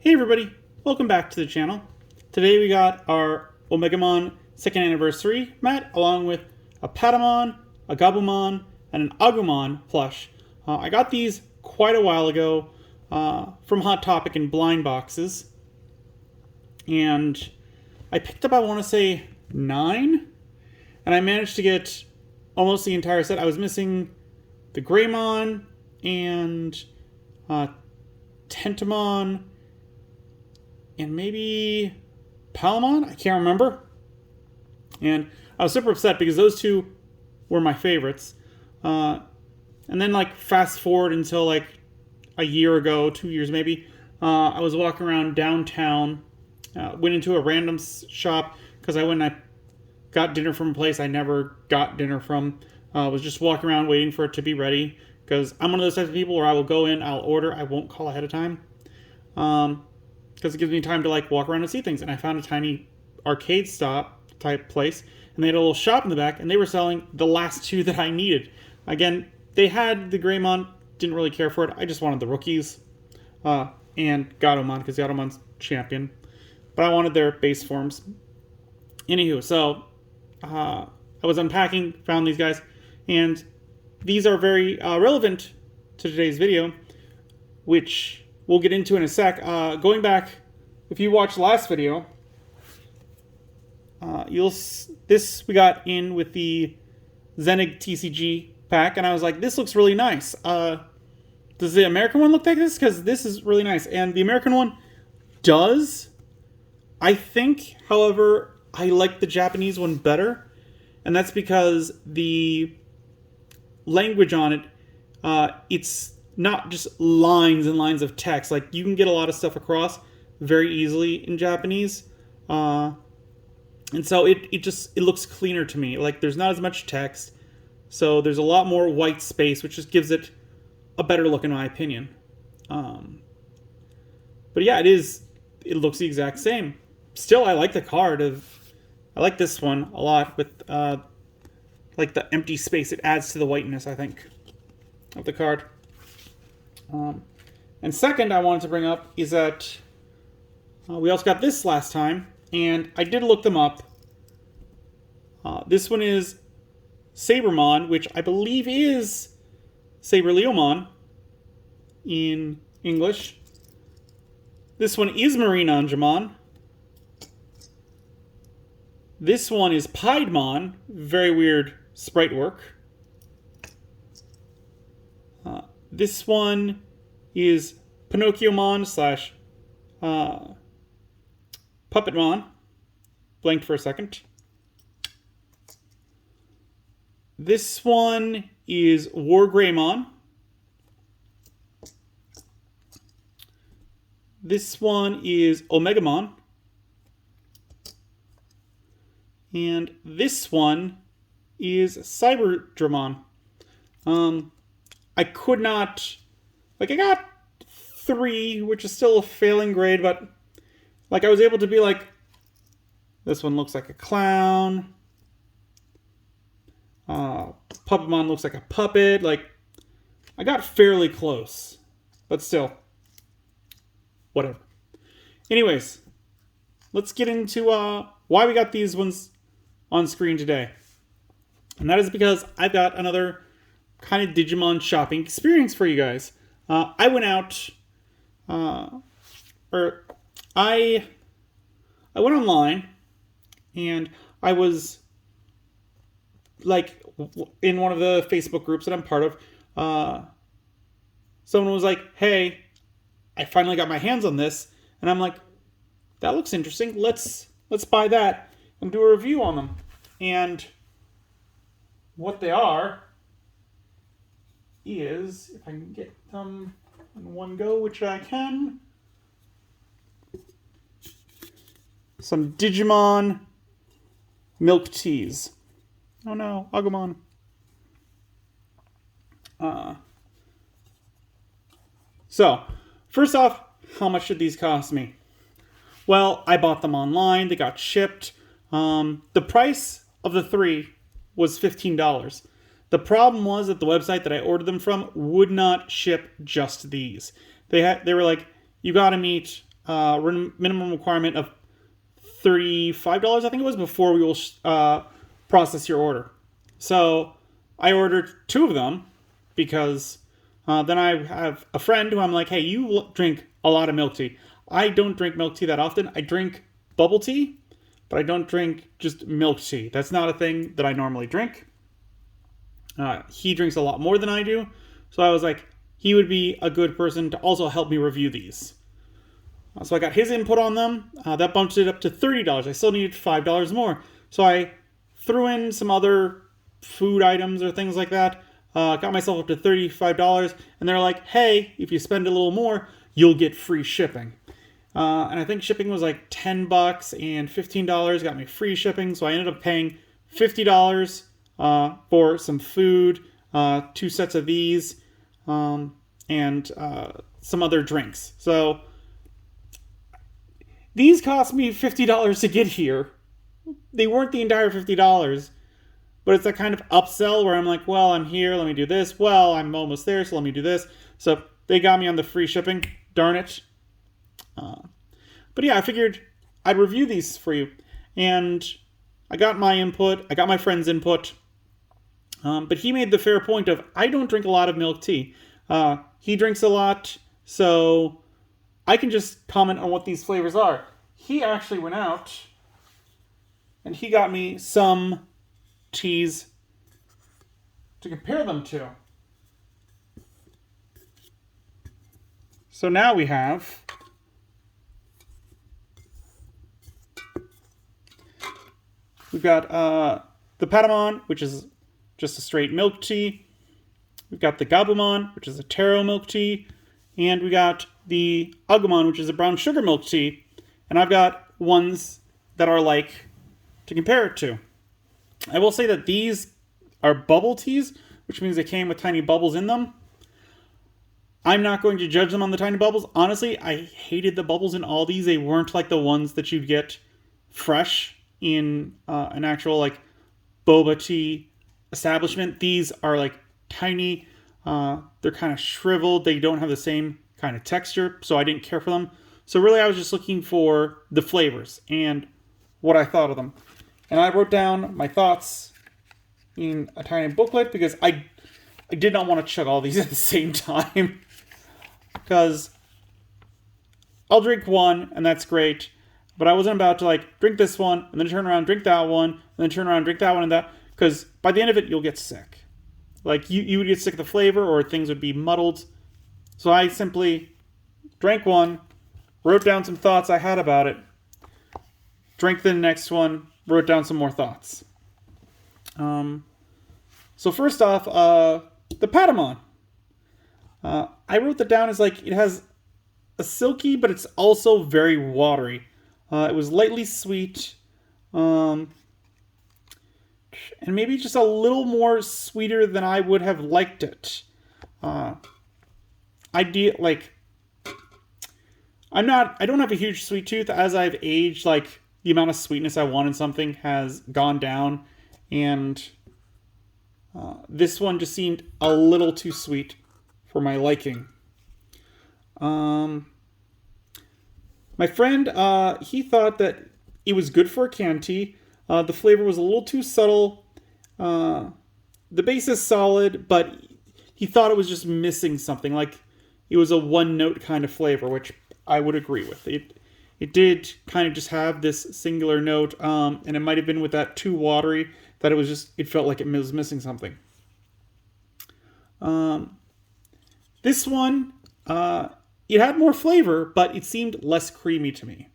Hey everybody, welcome back to the channel. Today we got our Omegamon 2nd anniversary mat along with a Patamon, a Gabumon, and an Agumon plush. I got these quite a while ago from Hot Topic in blind boxes. And I picked up, I want to say, 9. And I managed to get almost the entire set. I was missing the Greymon and Tentamon and maybe Palamon? I can't remember. And I was super upset because those two were my favorites. And then, like, fast forward until, like, a year ago, 2 years maybe, I was walking around downtown, went into a random shop because I went and I got dinner from a place I never got dinner from. Was just walking around waiting for it to be ready because I'm one of those types of people where I will go in, I'll order, I won't call ahead of time. Because it gives me time to like walk around and see things. And I found a tiny arcade stop type place, and they had a little shop in the back, and they were selling the last two that I needed. Again, they had the Greymon, didn't really care for it. I just wanted the rookies, and Gatomon, because Gatomon's champion. But I wanted their base forms. Anywho, so I was unpacking, found these guys, and these are very relevant to today's video, which we'll get into in a sec. Going back, if you watched the last video, this we got in with the Zenig TCG pack, and I was like, this looks really nice. Does the American one look like this? Because this is really nice, and the American one does. I think, however, I like the Japanese one better, and that's because the language on it, it's not just lines and lines of text. Like, you can get a lot of stuff across very easily in Japanese. And so it looks cleaner to me. Like, there's not as much text. So there's a lot more white space, which just gives it a better look in my opinion. But yeah, it looks the exact same. Still, I like the card. I like this one a lot with like the empty space. It adds to the whiteness, I think, of the card. And second, I wanted to bring up is that we also got this last time, and I did look them up. This one is Sabermon, which I believe is Saberleomon in English. This one is Marinangemon. This one is Piedmon. Very weird sprite work. This one is Pinocchiomon slash Puppetmon. Blanked for a second. This one is Wargreymon. This one is Omegamon. And this one is Cyberdramon. I could not, like, I got 3, which is still a failing grade, but like I was able to be like, this one looks like a clown. Puppetmon looks like a puppet. Like, I got fairly close, but still, whatever. Anyways, let's get into why we got these ones on screen today. And that is because I've got another kind of Digimon shopping experience for you guys. I went out, I went online, and I was like in one of the Facebook groups that I'm part of. Someone was like, "Hey, I finally got my hands on this," and I'm like, "That looks interesting. Let's buy that and do a review on them." And what they are is, if I can get them in one go, which I can, some Digimon Milk Teas. Oh no, Agumon. So, first off, how much did these cost me? Well, I bought them online. They got shipped. The price of the 3 was $15. The problem was that the website that I ordered them from would not ship just these. They were like, you gotta meet minimum requirement of $35, I think it was, before we will process your order. So I ordered 2 of them because then I have a friend who I'm like, hey, you drink a lot of milk tea. I don't drink milk tea that often. I drink bubble tea, but I don't drink just milk tea. That's not a thing that I normally drink. He drinks a lot more than I do. So I was like, he would be a good person to also help me review these. So I got his input on them. That bumped it up to $30. I still needed $5 more. So I threw in some other food items or things like that. Got myself up to $35. And they're like, hey, if you spend a little more, you'll get free shipping. And I think shipping was like $10 and $15 got me free shipping. So I ended up paying $50 for some food, 2 sets of these, and some other drinks. So these cost me $50 to get here. They weren't the entire $50, but it's that kind of upsell where I'm like, well, I'm here, let me do this. Well, I'm almost there, so let me do this. So they got me on the free shipping. Darn it. But yeah, I figured I'd review these for you. And I got my input. I got my friend's input. But he made the fair point of, I don't drink a lot of milk tea. He drinks a lot, so I can just comment on what these flavors are. He actually went out and he got me some teas to compare them to. So now we've got the Patamon, which is just a straight milk tea. We've got the Gabumon, which is a taro milk tea. And we got the Agumon, which is a brown sugar milk tea. And I've got ones that are like to compare it to. I will say that these are bubble teas, which means they came with tiny bubbles in them. I'm not going to judge them on the tiny bubbles. Honestly, I hated the bubbles in all these. They weren't like the ones that you'd get fresh in an actual like boba tea establishment. These are like tiny. They're kind of shriveled. They don't have the same kind of texture, so I didn't care for them. So really, I was just looking for the flavors and what I thought of them. And I wrote down my thoughts in a tiny booklet because I did not want to chug all these at the same time. Because I'll drink one, and that's great. But I wasn't about to like drink this one, and then turn around, drink that one, and then turn around, drink that one, and that. Because by the end of it, you'll get sick. Like, you would get sick of the flavor, or things would be muddled. So I simply drank one, wrote down some thoughts I had about it, drank the next one, wrote down some more thoughts. So first off, the Patamon. I wrote that down as like, it has a silky, but it's also very watery. It was lightly sweet, and maybe just a little more sweeter than I would have liked it. I don't have a huge sweet tooth. As I've aged, like, the amount of sweetness I want in something has gone down, and this one just seemed a little too sweet for my liking. My friend, he thought that it was good for a canned tea. The flavor was a little too subtle. The base is solid, but he thought it was just missing something. Like, it was a one-note kind of flavor, which I would agree with. It did kind of just have this singular note, and it might have been with that too watery that it felt like it was missing something. This one, it had more flavor, but it seemed less creamy to me.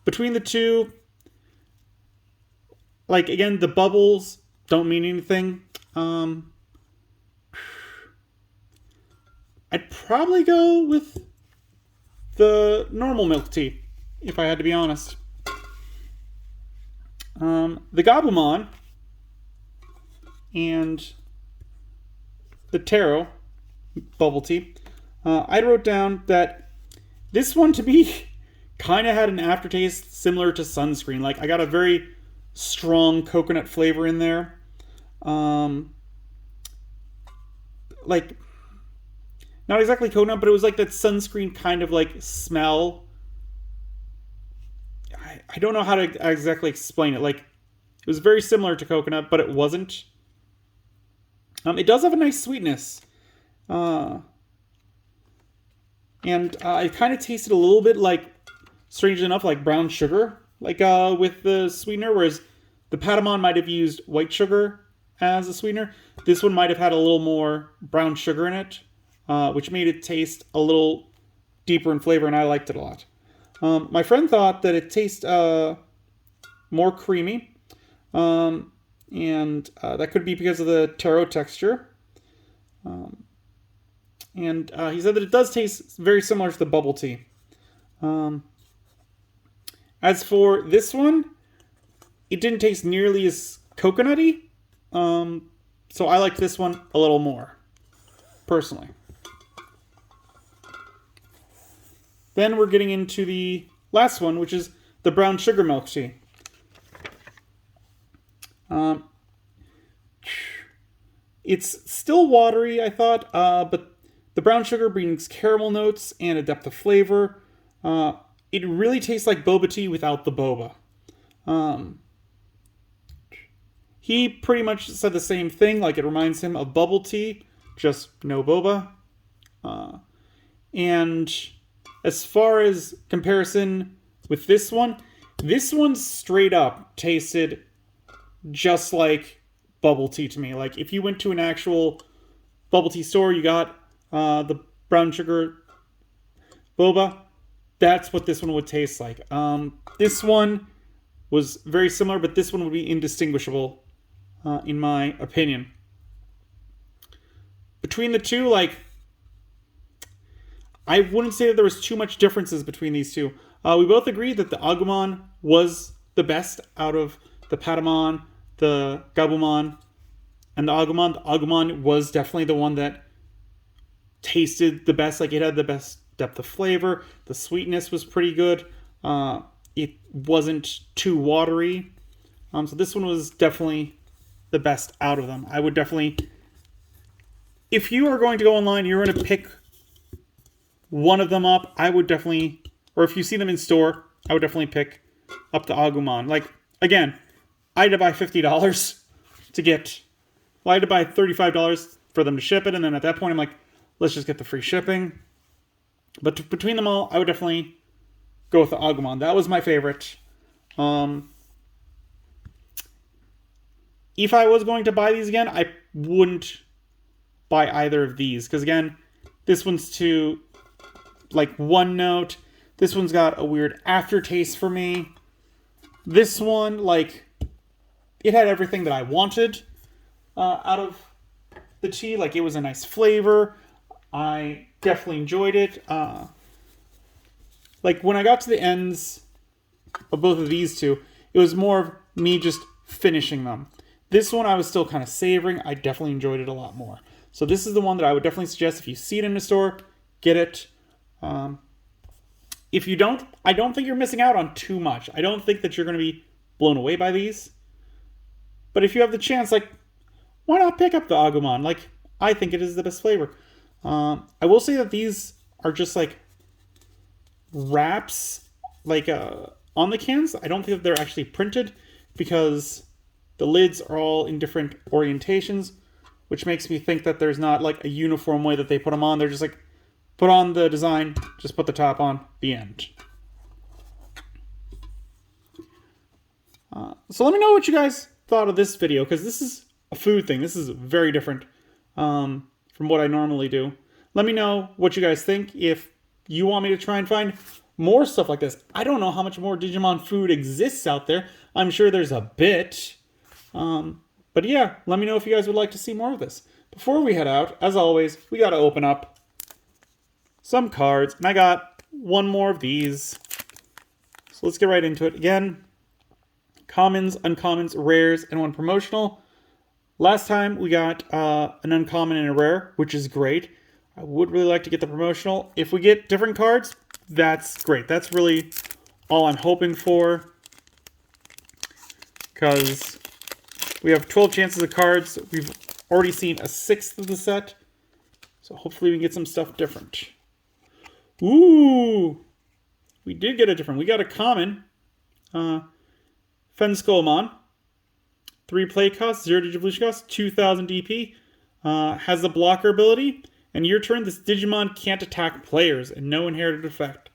Between the two, like, again, the bubbles don't mean anything. I'd probably go with the normal milk tea, if I had to be honest. The Gabumon and the taro bubble tea, I wrote down that this one to me kind of had an aftertaste similar to sunscreen. Like, I got a very strong coconut flavor in there. Like, not exactly coconut, but it was like that sunscreen kind of like smell. I don't know how to exactly explain it. Like, it was very similar to coconut, but it wasn't. It does have a nice sweetness. And it kind of tasted a little bit like, strangely enough, like brown sugar, like with the sweetener, whereas the Patamon might have used white sugar as a sweetener. This one might have had a little more brown sugar in it, which made it taste a little deeper in flavor, and I liked it a lot. My friend thought that it tasted more creamy, and that could be because of the taro texture. And he said that it does taste very similar to the bubble tea. As for this one, it didn't taste nearly as coconutty. So I like this one a little more, personally. Then we're getting into the last one, which is the brown sugar milk tea. It's still watery, I thought, but the brown sugar brings caramel notes and a depth of flavor. It really tastes like boba tea without the boba. He pretty much said the same thing, like it reminds him of bubble tea, just no boba. And as far as comparison with this one straight up tasted just like bubble tea to me. Like, if you went to an actual bubble tea store, you got the brown sugar boba, that's what this one would taste like. This one was very similar, but this one would be indistinguishable, in my opinion. Between the two, like, I wouldn't say that there was too much differences between these two. We both agreed that the Agumon was the best out of the Patamon, the Gabumon, and the Agumon. The Agumon was definitely the one that tasted the best. Like, it had the best depth of flavor. The sweetness was pretty good. It wasn't too watery. So this one was definitely the best out of them. I would definitely, if you are going to go online, you're going to pick one of them up, I would definitely, or if you see them in store, I would definitely pick up the Agumon. Like, again, I had to buy $50 to get, well, I had to buy $35 for them to ship it, and then at that point I'm like, let's just get the free shipping. But between them all, I would definitely go with the Agumon. That was my favorite. If I was going to buy these again, I wouldn't buy either of these. Because again, this one's too, like, one note. This one's got a weird aftertaste for me. This one, like, it had everything that I wanted out of the tea. Like, it was a nice flavor. I definitely enjoyed it. Like, when I got to the ends of both of these two, it was more of me just finishing them. This one I was still kind of savoring. I definitely enjoyed it a lot more. So this is the one that I would definitely suggest. If you see it in the store, get it. If you don't, I don't think you're missing out on too much. I don't think that you're going to be blown away by these. But if you have the chance, like, why not pick up the Agumon? Like, I think it is the best flavor. I will say that these are just like wraps, like on the cans. I don't think that they're actually printed because the lids are all in different orientations, which makes me think that there's not like a uniform way that they put them on. They're just like, put on the design, just put the top on, the end. So let me know what you guys thought of this video, because this is a food thing. This is very different from what I normally do. Let me know what you guys think. If you want me to try and find more stuff like this. I don't know how much more Digimon food exists out there. I'm sure there's a bit. But yeah, let me know if you guys would like to see more of this. Before we head out, as always, we got to open up some cards. And I got one more of these. So let's get right into it. Again, commons, uncommons, rares, and one promotional. Last time we got an uncommon and a rare, which is great. I would really like to get the promotional. If we get different cards, that's great. That's really all I'm hoping for. Because we have 12 chances of cards. We've already seen a sixth of the set. So hopefully we can get some stuff different. Ooh! We did get a different. We got a common. Fenskolmon. 3 play cost, 0 Digivolution cost, 2000 DP. Has the blocker ability. And your turn, this Digimon can't attack players and no inherited effect.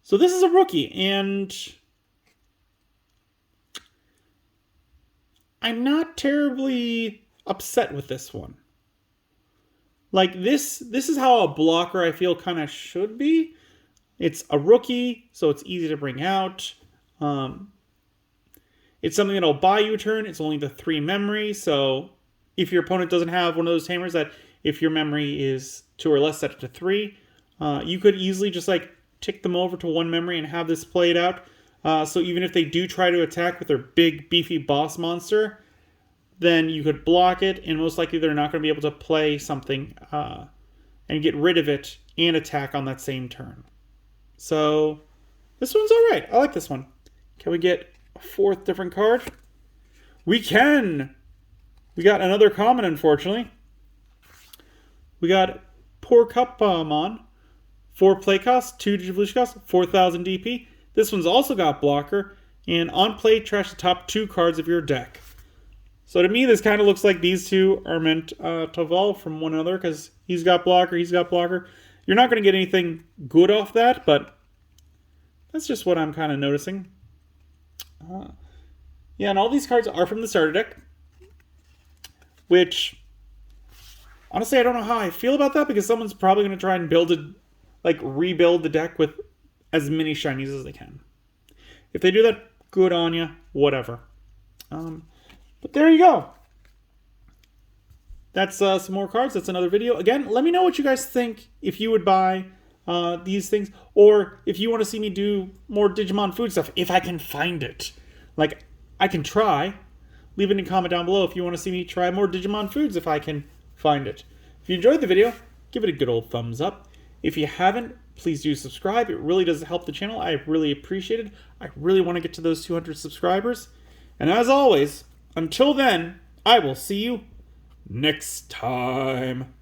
So this is a rookie, and I'm not terribly upset with this one. Like, this is how a blocker I feel kind of should be. It's a rookie, so it's easy to bring out. It's something that'll buy you a turn. It's only the 3 memory, so if your opponent doesn't have one of those hammers that if your memory is 2 or less, set it to 3, you could easily just like tick them over to 1 memory and have this played out. So even if they do try to attack with their big, beefy boss monster, then you could block it, and most likely they're not going to be able to play something and get rid of it and attack on that same turn. So this one's all right. I like this one. Can we get a 4th different card? We can! We got another common, unfortunately. We got Poor Cupmon. 4 play cost, 2 Digivolution cost, 4000 DP. This one's also got blocker. And on play, trash the top 2 cards of your deck. So to me, this kind of looks like these two are meant to evolve from one another, because he's got blocker, he's got blocker. You're not going to get anything good off that, but that's just what I'm kind of noticing. Yeah, and all these cards are from the starter deck, which, honestly, I don't know how I feel about that, because someone's probably going to try and rebuild the deck with as many shinies as they can. If they do that, good on you, whatever. But there you go. That's some more cards. That's another video. Again, let me know what you guys think, if you would buy these things, or if you want to see me do more Digimon food stuff, if I can find it. Like, I can try. Leave it in a comment down below if you want to see me try more Digimon foods if I can find it. If you enjoyed the video, give it a good old thumbs up. If you haven't, please do subscribe. It really does help the channel. I really appreciate it. I really want to get to those 200 subscribers. And as always, until then, I will see you next time.